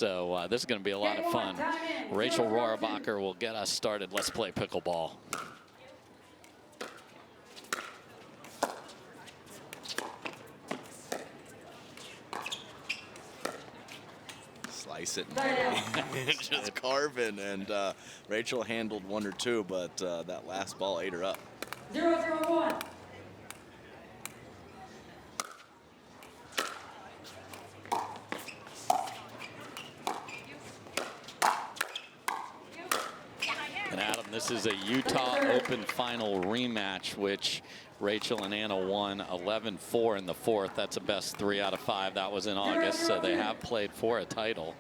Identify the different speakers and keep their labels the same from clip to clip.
Speaker 1: So this is going to be a lot of fun. Rachel Rohrabacher will get us started. Let's play pickleball.
Speaker 2: Slice it and just carving. And Rachel handled one or two, but that last ball ate her up.
Speaker 3: 0-0-1.
Speaker 1: And Adam, this is a Utah Open final rematch, which Rachel and Anna won 11-4 in the fourth. That's a best 3 out of 5. That was in August, so they have played for a title.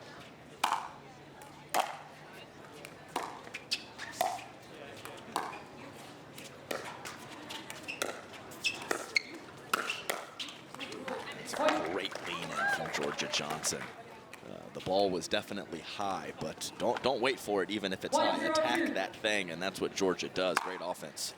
Speaker 2: It's a great lean-in from Jorja Johnson. The ball was definitely high, but don't wait for it even if it's high. Attack that thing, and that's what Jorja does. Great offense.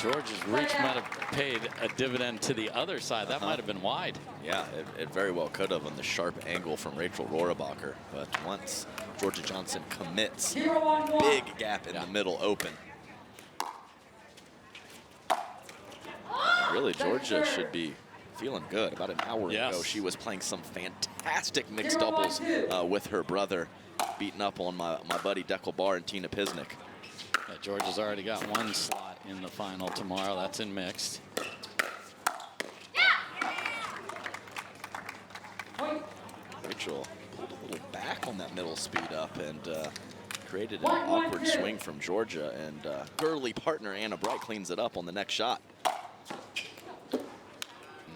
Speaker 1: George's reach might have paid a dividend to the other side. That might have been wide.
Speaker 2: Yeah, it very well could have on the sharp angle from Rachel Rohrabacher. But once Jorja Johnson commits, big gap in the middle open. And really, Jorja should be feeling good. About an hour ago, she was playing some fantastic mixed doubles with her brother, beating up on my buddy Deckel Barr and Tina Pisnik.
Speaker 1: Yeah, Georgia's already got one slot in the final tomorrow. That's in mixed.
Speaker 2: Rachel pulled a little back on that middle speed up and created an awkward swing from Jorja, and girly partner Anna Bright cleans it up on the next shot.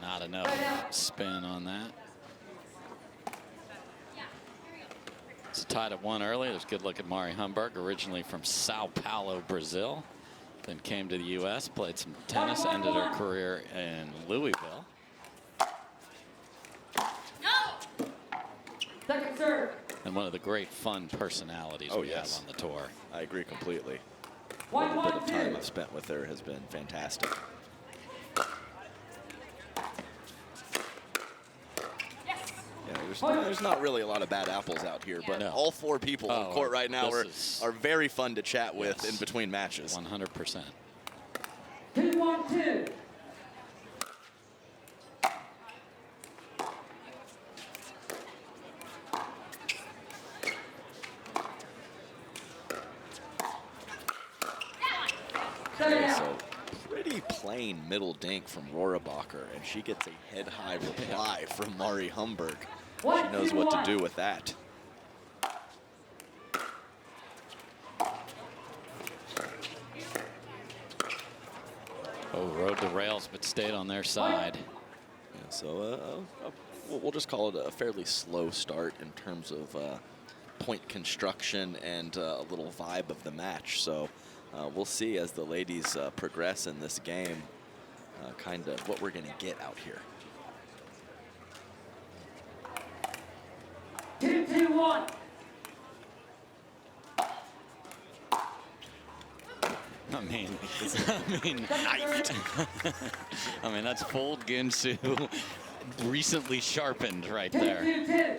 Speaker 1: Not enough spin on that. It's tied at 1 early. There's a good look at Mari Humberg, originally from Sao Paulo, Brazil. Then came to the U.S., played some tennis, ended her career in Louisville.
Speaker 3: Second serve.
Speaker 1: And one of the great fun personalities we have on the tour.
Speaker 2: I agree completely. A little bit of time I've spent with her has been fantastic. There's not really a lot of bad apples out here, but all 4 people on court right now are very fun to chat with in between matches.
Speaker 1: 100%.
Speaker 3: 2-1-2.
Speaker 2: Okay, so pretty plain middle dink from Rohrabacher, and she gets a head-high reply from Mari Humberg. She knows what to do with that.
Speaker 1: Oh, rode the rails, but stayed on their side.
Speaker 2: Yeah, so we'll just call it a fairly slow start in terms of point construction and a little vibe of the match. So we'll see as the ladies progress in this game, kind of what we're going to get out here.
Speaker 3: 2-2-1.
Speaker 1: I mean, that's full Ginsu, recently sharpened right there.
Speaker 3: 2-2-2.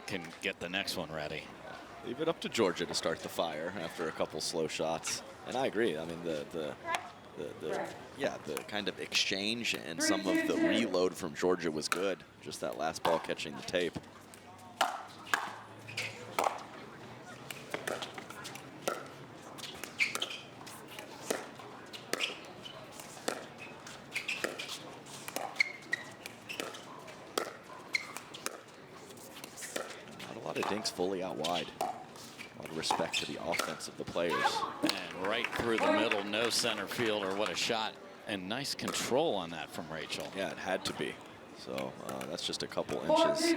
Speaker 1: Can get the next one ready.
Speaker 2: Leave it up to Jorja to start the fire after a couple slow shots. And I agree. I mean, the kind of exchange and some of the reload from Jorja was good. Just that last ball catching the tape. dinks fully out wide. A lot of respect to the offense of the players.
Speaker 1: And right through the middle, no center fielder. What a shot. And nice control on that from Rachel.
Speaker 2: Yeah, it had to be. So that's just a couple inches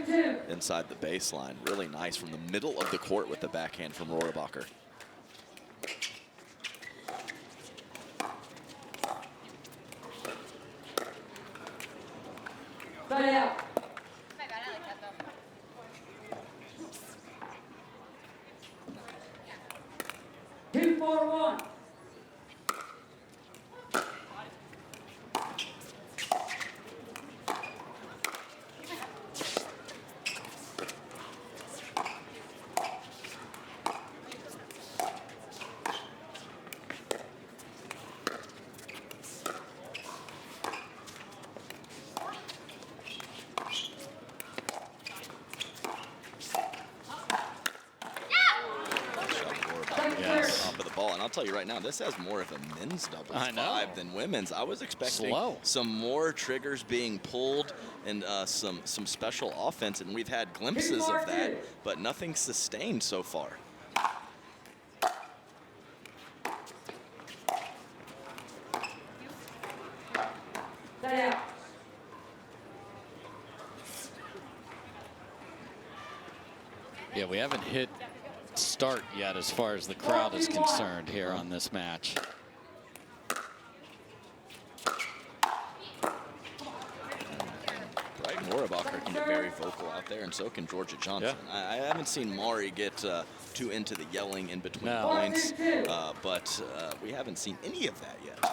Speaker 2: inside the baseline. Really nice from the middle of the court with the backhand from Rohrabacher.
Speaker 3: Side out. 2-4-1.
Speaker 2: I'll tell you right now, this has more of a men's doubles
Speaker 1: I know.
Speaker 2: vibe than women's. I was expecting
Speaker 1: Slow.
Speaker 2: some more triggers being pulled and some special offense, and we've had glimpses of that, but nothing sustained so far.
Speaker 3: Side out.
Speaker 1: Yeah, we haven't hit start yet as far as the crowd is concerned here on this match.
Speaker 2: Rohrabacher can get very vocal out there, and so can Jorja Johnson.
Speaker 1: Yeah.
Speaker 2: I haven't seen Mari get too into the yelling in between
Speaker 1: No.
Speaker 2: points, but we haven't seen any of that yet.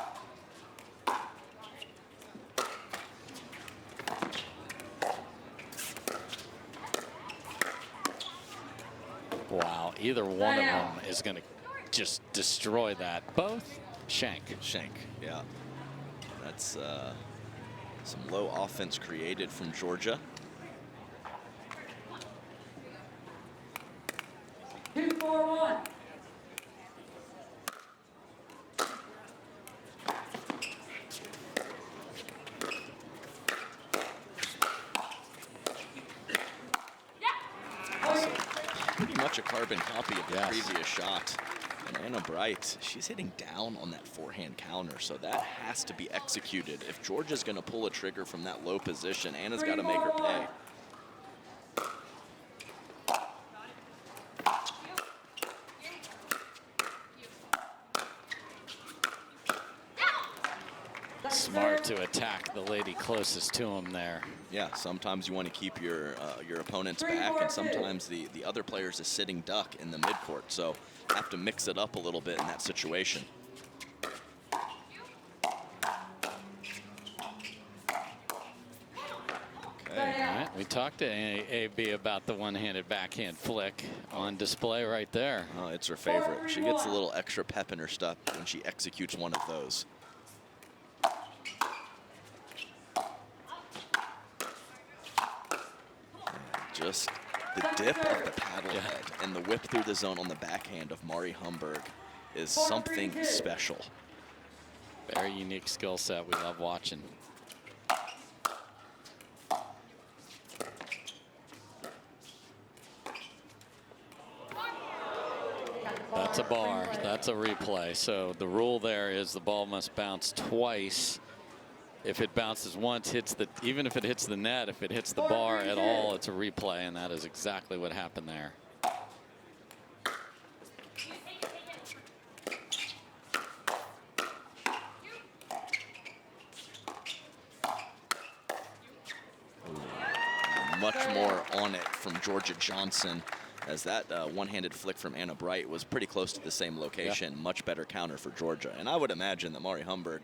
Speaker 1: Wow, either one of them is going to just destroy that. Both shank.
Speaker 2: Shank, yeah. That's some low offense created from Jorja.
Speaker 3: 2-4-1.
Speaker 2: Pretty much a carbon copy of the
Speaker 1: Yes.
Speaker 2: previous shot. And Anna Bright, she's hitting down on that forehand counter, so that has to be executed. If Georgia's going to pull a trigger from that low position, Anna's got to make her pay.
Speaker 1: Smart to attack the lady closest to him there.
Speaker 2: Yeah, sometimes you want to keep your opponents back, and sometimes the other player's a sitting duck in the midcourt, so have to mix it up a little bit in that situation. Okay.
Speaker 1: All right, we talked to AB about the one-handed backhand flick on display right there.
Speaker 2: Oh, it's her favorite. She gets a little extra pep in her step when she executes one of those. Just the dip of the paddle head and the whip through the zone on the backhand of Mari Humberg is something special.
Speaker 1: Very unique skill set. We love watching. That's a bar. That's a replay. So the rule there is the ball must bounce twice. If it bounces once, even if it hits the net, if it hits the bar at all, it's a replay, and that is exactly what happened there.
Speaker 2: Much more on it from Jorja Johnson, as that one-handed flick from Anna Bright was pretty close to the same location. Yeah. Much better counter for Jorja. And I would imagine that Mari Humberg,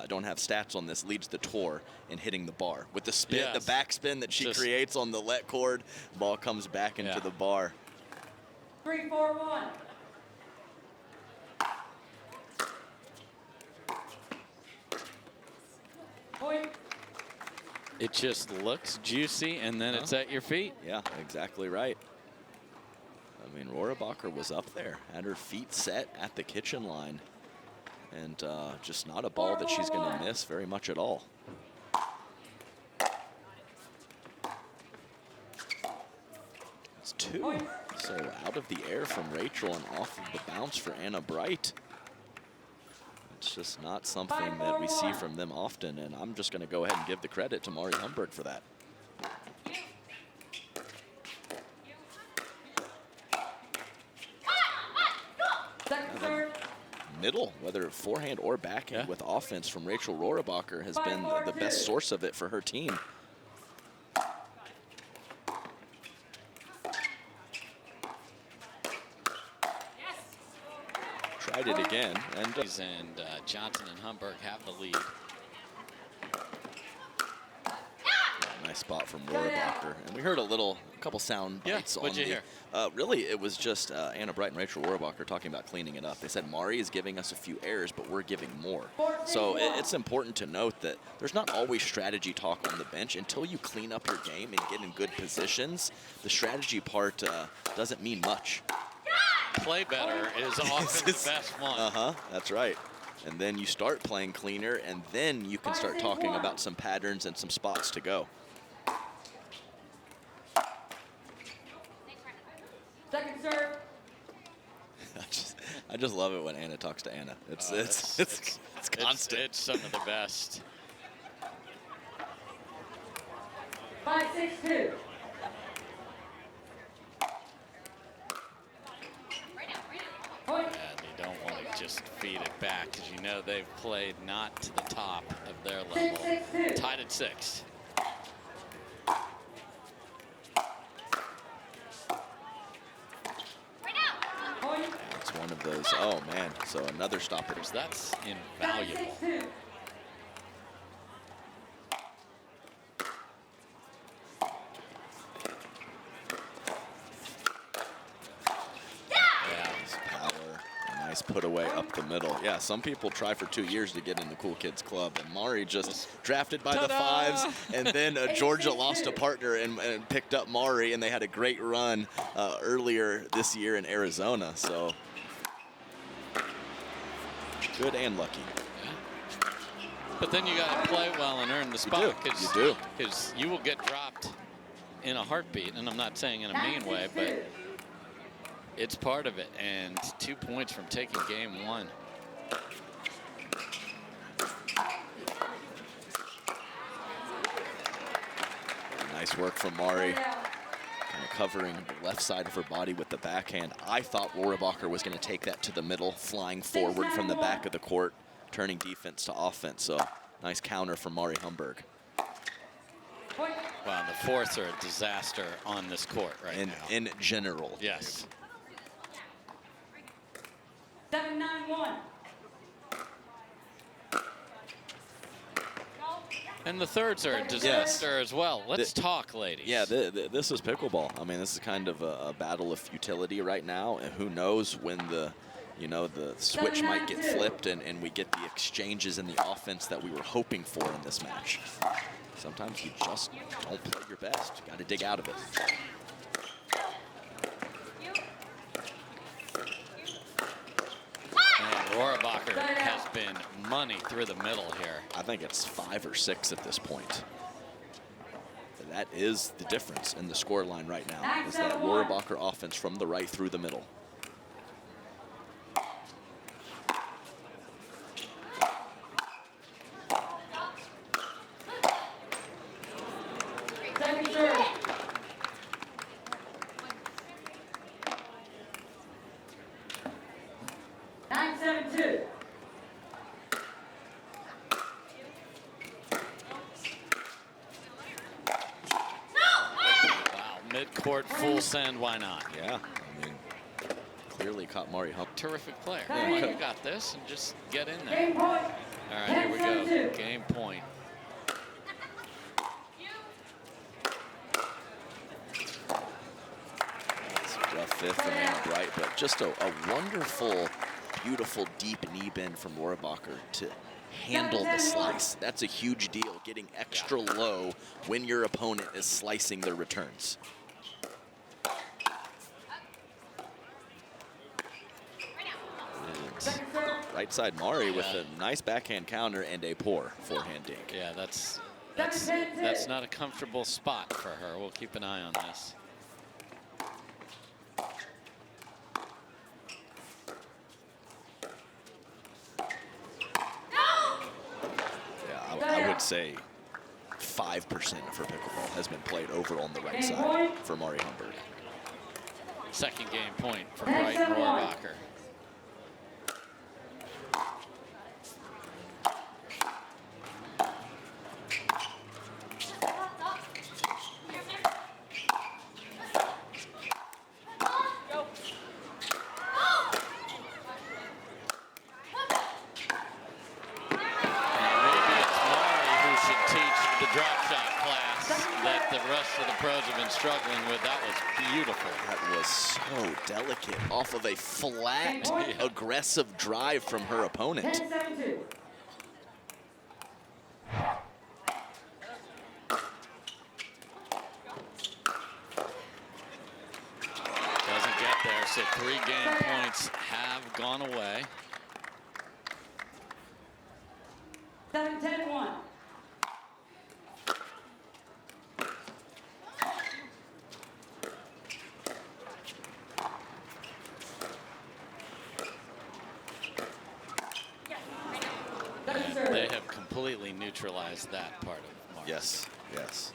Speaker 2: don't have stats on this, leads the tour in hitting the bar. With the spin, the backspin that she creates on the let cord, ball comes back into the bar.
Speaker 3: 3-4-1. Point.
Speaker 1: It just looks juicy, and then it's at your feet.
Speaker 2: Yeah, exactly right. I mean, Rohrabacher was up there, had her feet set at the kitchen line, and just not a ball that she's going to miss very much at all. It's 2. So out of the air from Rachel and off of the bounce for Anna Bright. It's just not something that we see from them often, and I'm just going to go ahead and give the credit to Mari Humberg for that. Middle, whether forehand or backhand with offense from Rachel Rohrabacher has been the best source of it for her team. Tried it again, and
Speaker 1: Johnson and Humberg have the lead.
Speaker 2: Nice spot from Rohrabacher, and we heard a couple sound bites on
Speaker 1: what'd you hear?
Speaker 2: Really, it was just Anna Bright and Rachel Rohrabacher talking about cleaning it up. They said Mari is giving us a few errors, but we're giving more. So it's important to note that there's not always strategy talk on the bench until you clean up your game and get in good positions. The strategy part doesn't mean much.
Speaker 1: Play better is often the best one.
Speaker 2: That's right. And then you start playing cleaner, and then you can start talking about some patterns and some spots to go.
Speaker 3: Second serve.
Speaker 2: I just love it when Anna talks to Anna. It's constant.
Speaker 1: It's some of the best.
Speaker 3: 5-6-2. Point.
Speaker 1: And you don't want to just feed it back because you know they've played not to the top of their level.
Speaker 3: 6-6-2.
Speaker 1: Tied at 6.
Speaker 3: Point.
Speaker 2: It's one of those, oh man, so another stoppage.
Speaker 1: That's invaluable.
Speaker 3: 7-6-2.
Speaker 2: Nice put away up the middle. Yeah, some people try for 2 years to get in the Cool Kids Club, and Mari just drafted by the 5s, and then Jorja lost a partner and picked up Mari, and they had a great run earlier this year in Arizona. So good and lucky.
Speaker 1: But then you got to play well and earn the spot.
Speaker 2: You do.
Speaker 1: Because you will get dropped in a heartbeat, and I'm not saying in a mean way, but it's part of it, and 2 points from taking game 1.
Speaker 2: Nice work from Mari. Kind of covering the left side of her body with the backhand. I thought Rohrabacher was going to take that to the middle, flying forward from the back of the court, turning defense to offense. So nice counter from Mari Humberg.
Speaker 1: Wow, the fourths are a disaster on this court right now.
Speaker 2: In general.
Speaker 1: Yes.
Speaker 3: 7-9-1.
Speaker 1: And the thirds are a disaster as well. Let's talk, ladies.
Speaker 2: Yeah, this is pickleball. I mean, this is kind of a battle of futility right now, and who knows when the switch might get flipped and we get the exchanges and the offense that we were hoping for in this match. Sometimes you just don't play your best. You got to dig out of it.
Speaker 1: Rohrabacher has been money through the middle here.
Speaker 2: I think it's 5 or 6 at this point. That is the difference in the score line right now, is that Rohrabacher offense from the right through the middle.
Speaker 3: Second serve.
Speaker 1: Mid-court full send, why not?
Speaker 2: Yeah, I mean, clearly caught Mari Humberg.
Speaker 1: Terrific player.
Speaker 3: Yeah.
Speaker 1: You got this, and just get in there.
Speaker 3: Game point.
Speaker 1: All right, here we go. Game point.
Speaker 2: It's a rough fifth from Anna Bright, but just a wonderful, beautiful deep knee bend from Rohrabacher to handle the slice. That's a huge deal, getting extra low when your opponent is slicing their returns. Right side Mari with a nice backhand counter and a poor forehand dink.
Speaker 1: Yeah, that's not a comfortable spot for her. We'll keep an eye on this.
Speaker 2: would say 5% of her pickleball has been played over on the right side for Mari Humberg.
Speaker 1: Second game point for Bright and Rohrabacher. The drop shot class that the rest of the pros have been struggling with. That was beautiful.
Speaker 2: That was so delicate off of a flat, aggressive drive from her opponent.
Speaker 3: 10-7-2.
Speaker 1: Doesn't get there, so 3 game points have gone away.
Speaker 3: 7-10-1.
Speaker 1: And they have completely neutralized that part of Mark.
Speaker 2: Yes, yes.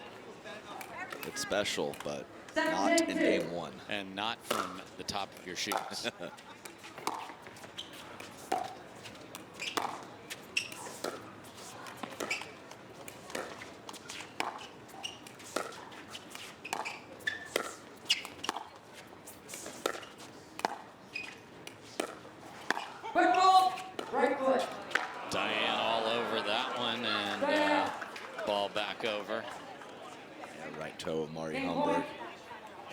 Speaker 2: It's special, but not in game 1.
Speaker 1: And not from the top of your shoes.
Speaker 3: Quick ball, right foot.
Speaker 1: Diane all over that one, and ball back over.
Speaker 2: Yeah, right toe of Mari Humberg.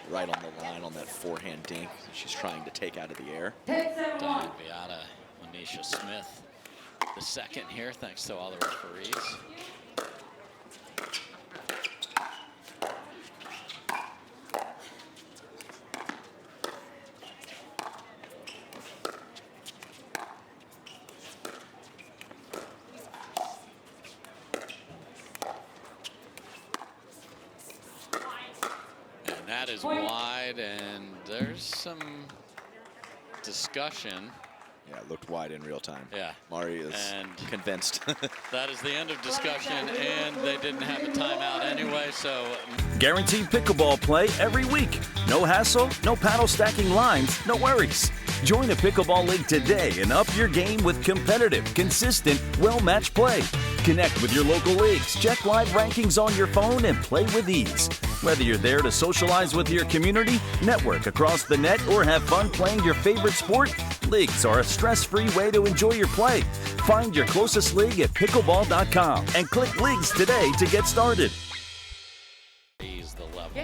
Speaker 2: Right on the line on that forehand dink she's trying to take out of the air.
Speaker 3: 10-7-1.
Speaker 1: Diane Viata, Manisha Smith, the second here, thanks to all the referees. That is wide, and there's some discussion.
Speaker 2: Yeah, it looked wide in real time.
Speaker 1: Yeah.
Speaker 2: Mari is convinced.
Speaker 1: That is the end of discussion, and they didn't have a timeout anyway, so.
Speaker 4: Guaranteed pickleball play every week. No hassle, no paddle stacking lines, no worries. Join a pickleball league today and up your game with competitive, consistent, well-matched play. Connect with your local leagues, check live rankings on your phone, and play with ease. Whether you're there to socialize with your community, network across the net, or have fun playing your favorite sport, leagues are a stress-free way to enjoy your play. Find your closest league at pickleball.com and click Leagues today to get started.
Speaker 1: Raise the level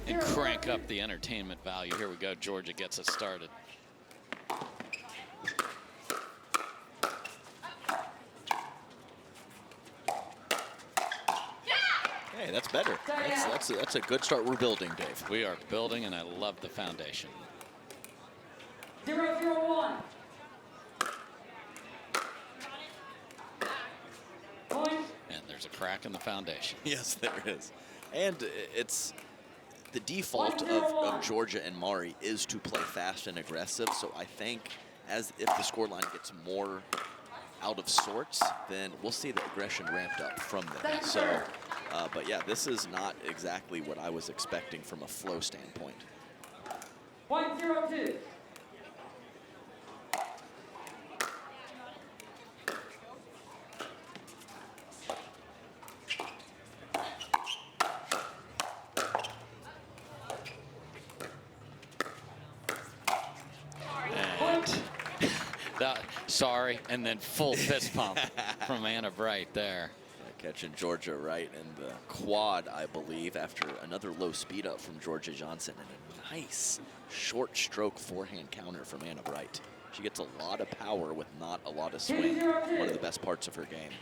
Speaker 1: and crank up the entertainment value. Here we go. Jorja gets us started.
Speaker 2: Hey, that's better. That's a good start. We're building, Dave.
Speaker 1: We are building, and I love the foundation.
Speaker 3: 0-0-1. Point.
Speaker 1: And there's a crack in the foundation.
Speaker 2: Yes, there is. And it's the default of Jorja and Mari is to play fast and aggressive. So I think if the scoreline gets more out of sorts, then we'll see the aggression ramped up from them. So, but yeah, this is not exactly what I was expecting from a flow standpoint.
Speaker 3: 1-0-2.
Speaker 1: Sorry, and then full fist pump from Anna Bright there.
Speaker 2: Catching Jorja right in the quad, I believe, after another low speed up from Jorja Johnson and a nice short stroke forehand counter from Anna Bright. She gets a lot of power with not a lot of swing. One of the best parts of her game.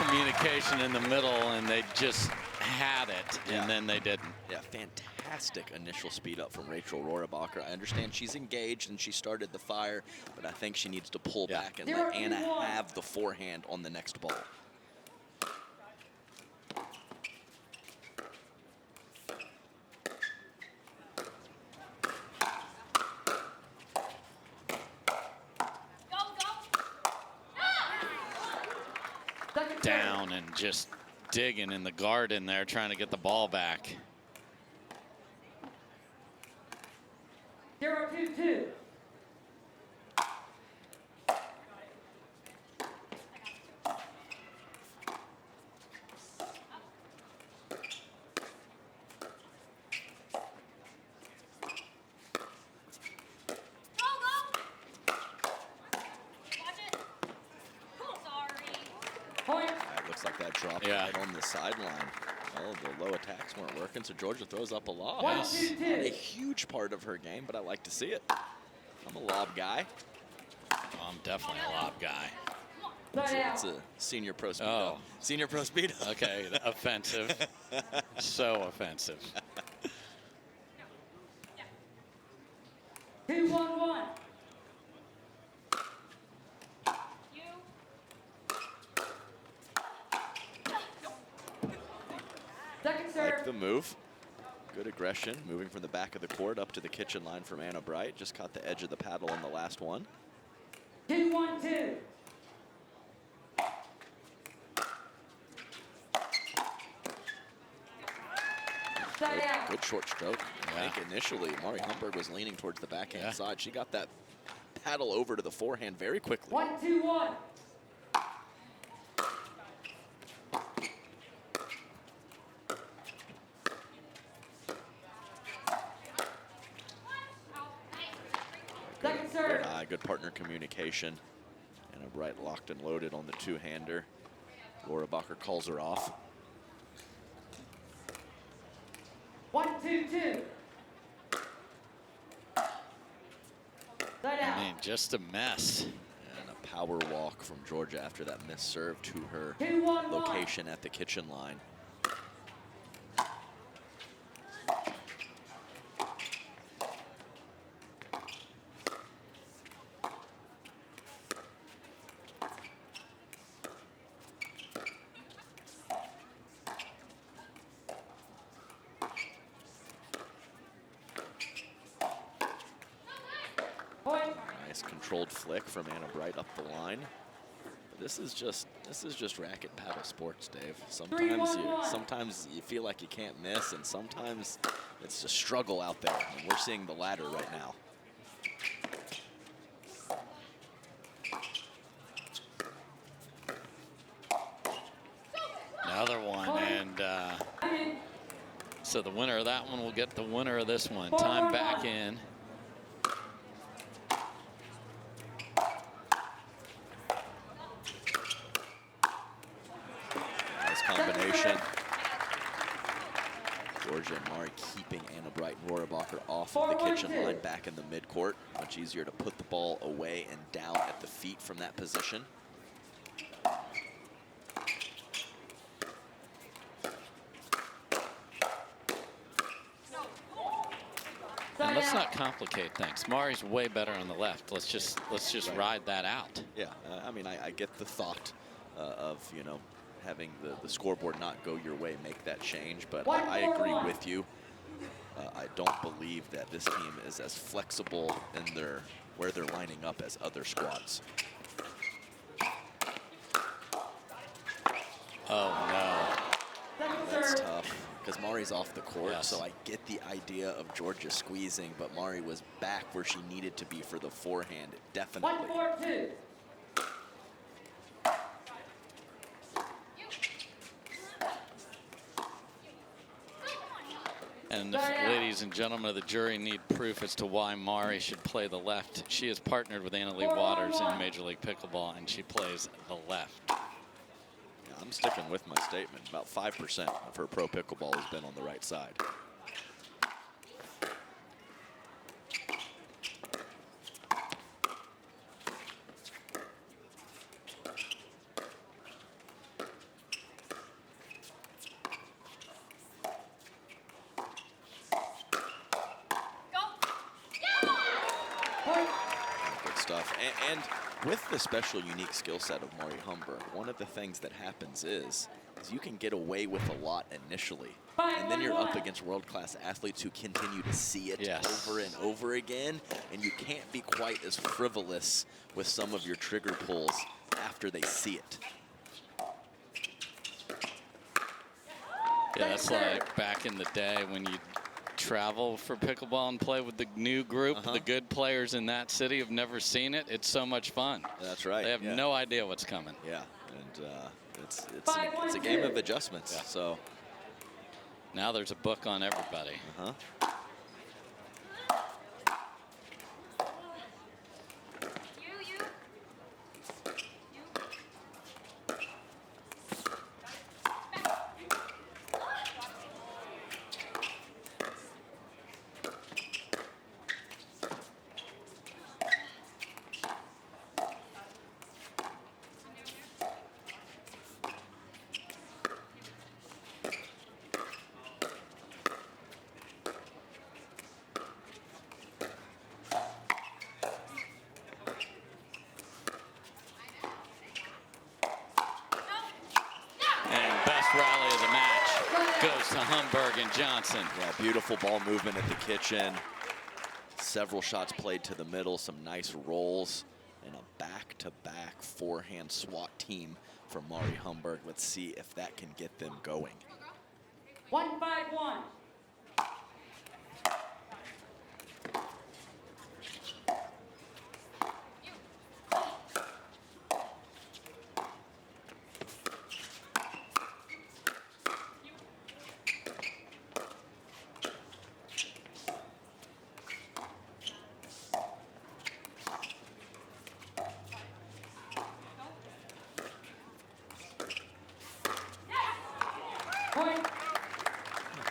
Speaker 1: Communication in the middle, and they just had it,
Speaker 2: Yeah.
Speaker 1: and then they didn't.
Speaker 2: Yeah, fantastic initial speed up from Rachel Rohrabacher. I understand she's engaged and she started the fire, but I think she needs to pull
Speaker 1: Yeah.
Speaker 2: back and let Anna have the forehand on the next ball.
Speaker 1: Down and just digging in the garden there, trying to get the ball back.
Speaker 3: 0-2-2. Point.
Speaker 2: It looks like that dropped right on the sideline. Well, the low attacks weren't working, so Jorja throws up a lob.
Speaker 3: 1-2-2.
Speaker 2: Not a huge part of her game, but I like to see it. I'm a lob guy.
Speaker 1: Oh, I'm definitely a lob guy.
Speaker 2: It's a senior pro speedo.
Speaker 1: Oh.
Speaker 2: Senior pro speedo.
Speaker 1: Okay, offensive. So offensive.
Speaker 3: 2-1-1. Second serve.
Speaker 2: Like the move. Good aggression, moving from the back of the court up to the kitchen line from Anna Bright. Just caught the edge of the paddle on the last one.
Speaker 3: 2-1-2. Side out.
Speaker 2: Good short stroke. I
Speaker 1: Yeah.
Speaker 2: think initially Mari Humberg was leaning towards the backhand
Speaker 1: Yeah.
Speaker 2: side. She got that paddle over to the forehand very quickly.
Speaker 3: 1-2-1. Second serve.
Speaker 2: Good partner communication. Anna Bright locked and loaded on the two-hander. Rohrabacher calls her off.
Speaker 3: 1-2-2. Side out.
Speaker 1: I mean, just a mess.
Speaker 2: And a power walk from Jorja after that missed serve to her
Speaker 3: 2-1-1.
Speaker 2: location at the kitchen line.
Speaker 3: Point.
Speaker 2: Nice controlled flick from Anna Bright up the line. But this is just racket paddle sports, Dave. Sometimes you feel like you can't miss, and sometimes it's a struggle out there. And we're seeing the latter right now.
Speaker 1: Another one, and so the winner of that one will get the winner of this one. Time back in.
Speaker 2: Nice combination. Jorja and Mari keeping Anna Bright and Rohrabacher off of the kitchen line back in the midcourt. Much easier to put the ball away and down at the feet from that position.
Speaker 1: And let's not complicate things. Mari's way better on the left. Let's just ride that out.
Speaker 2: Yeah, I mean, I get the thought of, you know, having the scoreboard not go your way, make that change, but I agree with you. I don't believe that this team is as flexible in where they're lining up as other squads.
Speaker 1: Oh, no.
Speaker 2: That's tough, because Mari's off the court,
Speaker 1: Yes.
Speaker 2: so I get the idea of Jorja squeezing, but Mari was back where she needed to be for the forehand, definitely.
Speaker 3: 1-4-2.
Speaker 1: And if ladies and gentlemen of the jury need proof as to why Mari should play the left, she is partnered with Anna Lee Waters in Major League Pickleball, and she plays the left.
Speaker 2: Yeah, I'm sticking with my statement. About 5% of her pro pickleball has been on the right side. And with the special, unique skill set of Mari Humberg, one of the things that happens is you can get away with a lot initially. And then you're up against world-class athletes who continue to see it over and over again, and you can't be quite as frivolous with some of your trigger pulls after they see it.
Speaker 1: Yeah, that's like back in the day when you travel for pickleball and play with the new group. The good players in that city have never seen it. It's so much fun.
Speaker 2: That's right.
Speaker 1: They have no idea what's coming.
Speaker 2: Yeah, and it's a game of adjustments.
Speaker 1: Yeah.
Speaker 2: So
Speaker 1: now there's a book on everybody. Rally of the match goes to Humberg and Johnson.
Speaker 2: Yeah, beautiful ball movement at the kitchen. Several shots played to the middle, some nice rolls, and a back-to-back forehand SWAT team for Mari Humberg. Let's see if that can get them going.
Speaker 3: 1-5-1.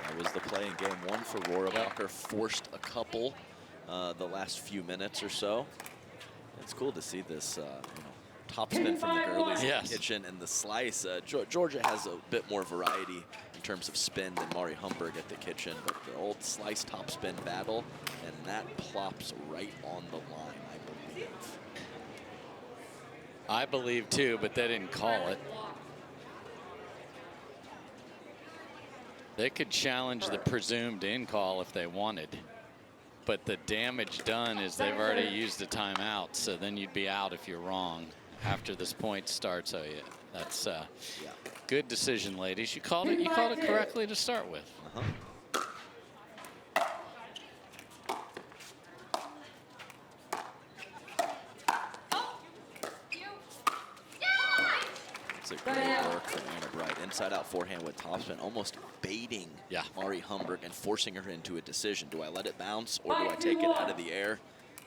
Speaker 2: That was the play in game one for Rohrabacher. Forced a couple the last few minutes or so. It's cool to see this topspin from the girlies in the kitchen, and the slice. Jorja has a bit more variety in terms of spin than Mari Humberg at the kitchen, but the old slice topspin battle, and that plops right on the line, I believe.
Speaker 1: I believe too, but they didn't call it. They could challenge the presumed in call if they wanted, but the damage done is they've already used a timeout, so then you'd be out if you're wrong after this point starts. So yeah, that's good decision, ladies. You called it. You called it correctly to start with.
Speaker 2: It's a great work from Anna Bright. Inside out forehand with topspin, almost baiting Mari Humberg and forcing her into a decision. Do I let it bounce or do I take it out of the air?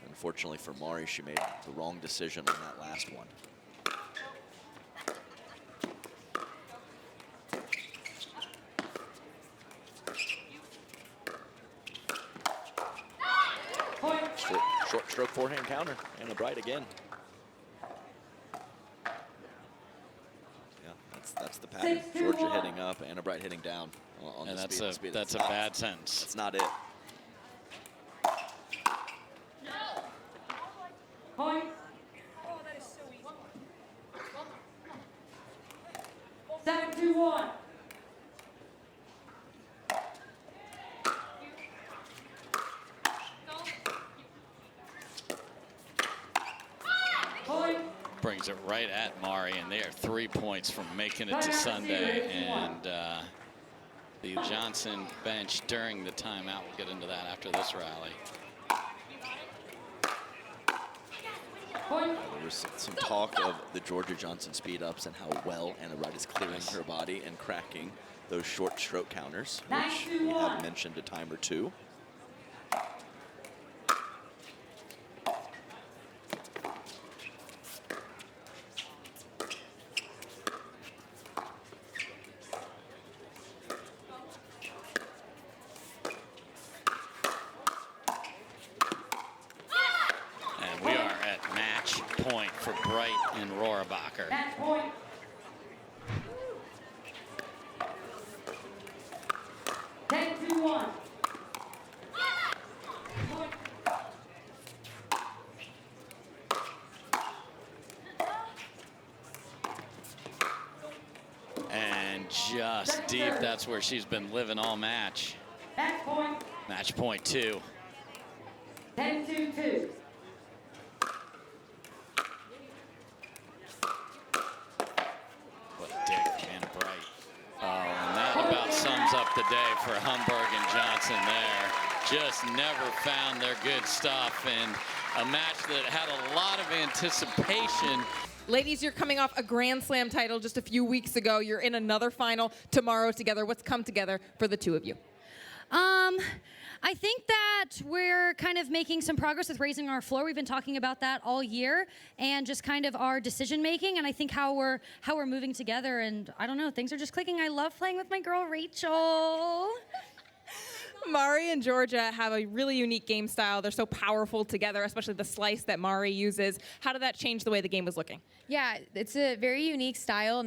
Speaker 2: Unfortunately for Mari, she made the wrong decision on that last one. Short stroke forehand counter. Anna Bright again. That's the pattern. Jorja hitting up, Anna Bright hitting down on
Speaker 1: And
Speaker 2: the speed.
Speaker 1: that's a bad sentence.
Speaker 2: That's not it.
Speaker 3: Point. 7-2-1.
Speaker 1: Brings it right at Mari, and they are 3 points from making it to Sunday. And the Johnson bench during the timeout, we'll get into that after this rally.
Speaker 2: There was some talk of the Jorja Johnson speed ups and how well Anna Bright is clearing her body and cracking those short stroke counters, which we have mentioned a time or two.
Speaker 1: Point for Bright and Rohrabacher.
Speaker 3: Match point.
Speaker 1: just deep. That's where she's been living all match.
Speaker 3: Match point.
Speaker 1: Match point 2.
Speaker 3: 10-2.
Speaker 1: What a dig, and bright. Oh, and that about sums up the day for Humberg and Johnson there. Just never found their good stuff, and a match that had a lot of anticipation.
Speaker 5: Ladies, you're coming off a Grand Slam title just a few weeks ago. You're in another final tomorrow together. What's come together for the two of you?
Speaker 6: I think that we're kind of making some progress with raising our floor. We've been talking about that all year, and just kind of our decision making, and I think how we're moving together. And I don't know, things are just clicking. I love playing with my girl Rachel.
Speaker 5: Mari and Jorja have a really unique game style. They're so powerful together, especially the slice that Mari uses. How did that change the way the game was looking?
Speaker 7: Yeah, it's a very unique style.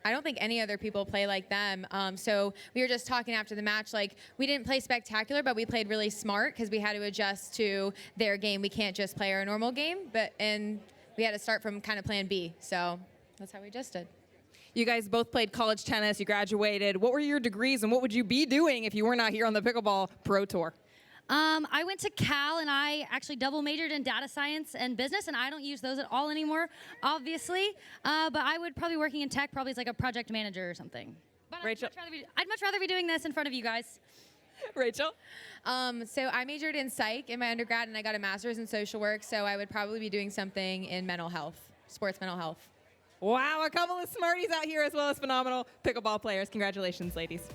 Speaker 7: I don't think any other people play like them. So we were just talking after the match, like we didn't play spectacular, but we played really smart because we had to adjust to their game. We can't just play our normal game, and we had to start from kind of plan B. So that's how we adjusted.
Speaker 5: You guys both played college tennis. You graduated. What were your degrees, and what would you be doing if you were not here on the Pickleball Pro Tour?
Speaker 6: I went to Cal, and I actually double majored in data science and business, and I don't use those at all anymore, obviously. But I would probably be working in tech, probably as like a project manager or something. But
Speaker 5: Rachel?
Speaker 6: I'd much rather be doing this in front of you guys.
Speaker 5: Rachel?
Speaker 7: So I majored in psych in my undergrad, and I got a master's in social work. So I would probably be doing something in mental health, sports mental health.
Speaker 5: Wow, a couple of smarties out here as well as phenomenal pickleball players. Congratulations, ladies.